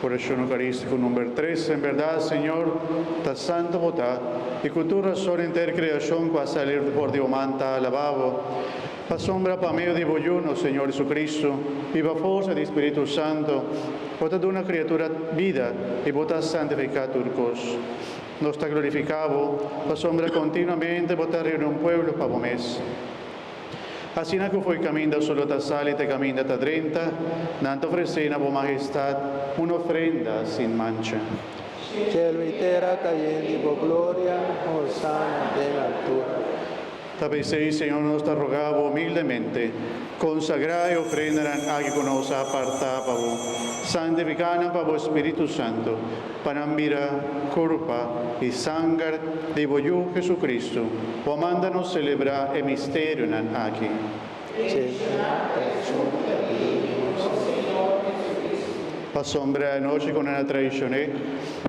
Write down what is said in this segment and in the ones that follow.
Coração Eucarístico número 3, em verdade, Senhor, da santa vontade, e com tua razão intercriação com a salir por Deus manta alabado, a sombra para meio de voyuno, Senhor Jesucristo, viva força do Espírito Santo, bota de uma criatura vida e bota santificar turcos. Nos está glorificado, a sombra continuamente bota reunir um pueblo para o mês. Assim que foi caminho solo da sala e te caminho da 30, nanto oferecer a vossa majestade uma ofrenda sem mancha. Cielo y tierra cayendo por gloria, Hosanna en la altura. Talvez, Senhor, nos está rogado humildemente, consagrar e ofrendarán a que nos aparta para vos, santificando para vos Espírito Santo, para mira, culpa e sangue de voyú Jesucristo, o manda-nos celebrar o mistério aqui. Pa sombra noche con una tradizione,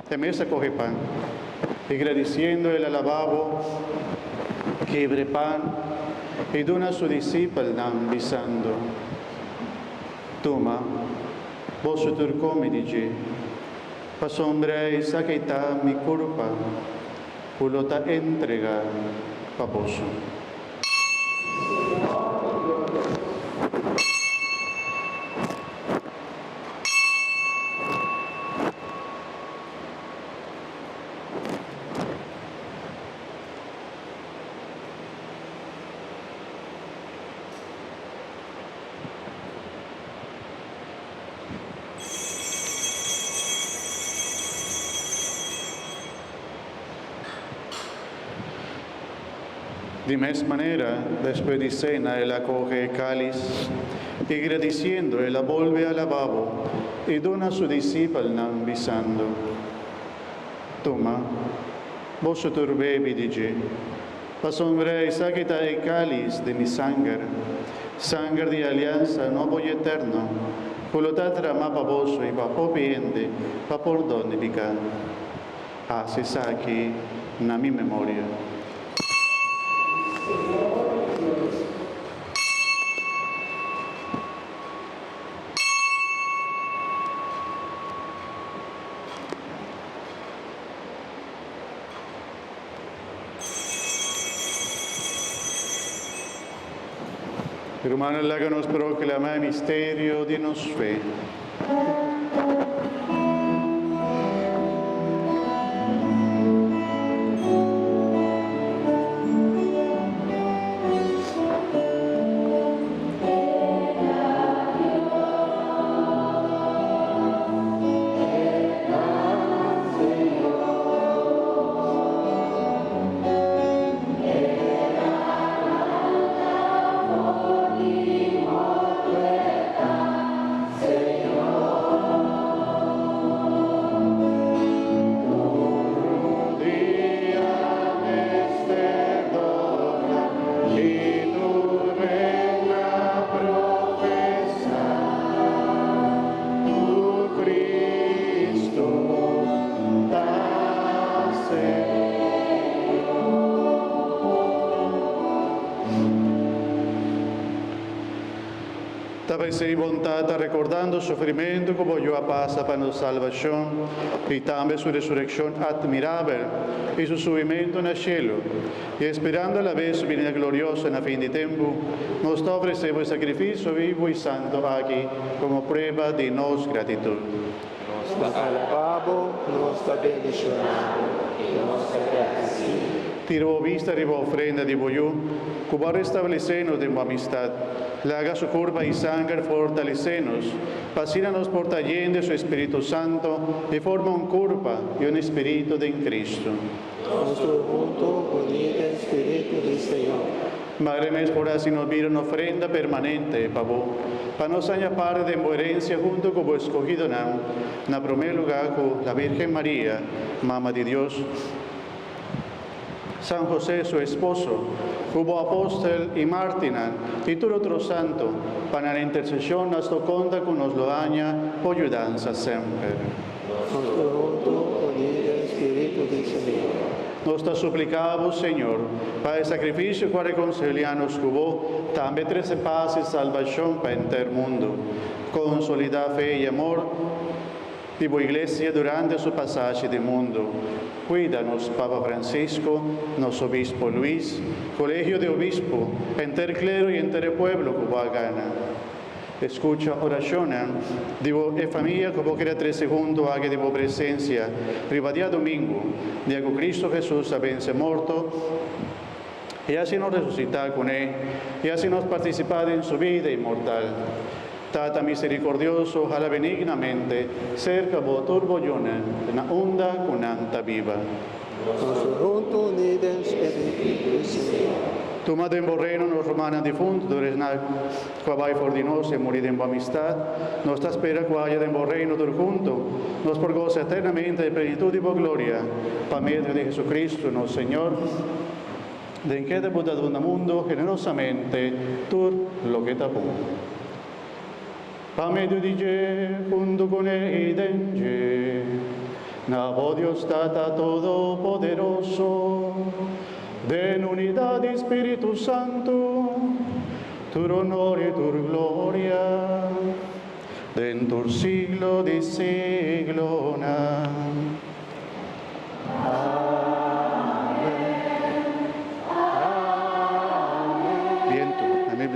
e mesa coge pan, e agradeciendo el alababo, quebre pan, e dona a su discípulo bisando. Toma, vos turco me dice, pa sombra e saqueta mi culpa, pulota entrega pa poso. De mesma maneira, después de cena, él acoge el cáliz y agradeciendo, él vuelve al lavabo y dona a su discípulo bisando. Toma, vosotros bebi, dice, pasombra y saquita el cáliz de mi sangre, sangre de alianza nuevo y eterno, por lo tanto para vos y para popiende, para perdón de pecado. Haces aquí na mi memoria. Hermanos, háganos proclamar el misterio de nuestra fe. Talvez vontade recordando o sofrimento como eu passa para nossa salvação e também sua ressurreição admirável e seu subimento no cielo. E esperando a la vez su venida gloriosa na fim de tempo, nos oferecemos o sacrifício vivo e santo aqui como prova de nossa gratidão. Nos alabamos, nos bendicionamos y nos agradecemos. Tiro vista de ofrenda de voyú, que va restablecernos de amistad. Le haga su curva y sangre fortalecenos, pasíranos por taller de su Espíritu Santo, y forma un curva y un Espíritu de Cristo. Nuestro junto con el Espíritu del Señor. Madre mía, por así nos vira una ofrenda permanente, pavo, para nos añapar de herencia junto con vos escogido na primer lugar con la Virgen María, Mamá de Dios, San José, su esposo, hubo apóstol y mártir, y todo otro santo, para la intercesión nuestro conta con nos lo daña, por ayudanza siempre. Nuestro junto con el Espíritu del Señor. Nos está suplicado, Señor, para el sacrificio que reconciliarnos hubo, también 13 paz y salvación para el mundo. Consolidar fe y amor, di tua Iglesia durante su pasaje del mundo. Cuídanos, Papa Francisco, nos Obispo Luis, Colegio de Obispo, enter clero y enter pueblo que va a ganar. Escucha oraciones, digo, e familia que vos querés 3 segundos haga de vos presencia, privadia domingo, dia que Cristo Jesús ha vence morto, y así nos resucitar con él, y así nos participar en su vida inmortal. Tata misericordioso, ojalá benignamente, cerca vos turbollone, na onda conanta viva. Consuluntum nidem spiritus. Tu madre en borreno nos romana difunto, dores na qua vai for di nos e morir en amistad, nos ta espera qua haya en borreno dur junto, nos por goza eternamente de plenitud y gloria, pa medio de Jesucristo, nos Señor, de en que de Buddha del mundo, generosamente, tur lo que tapu. Pa medio di je, junto con él denge, na Dios Tata Todopoderoso, de en unidad de Espíritu Santo, tu honor y tu gloria, de en tu siglo de siglo. Amén. Viento, a mí,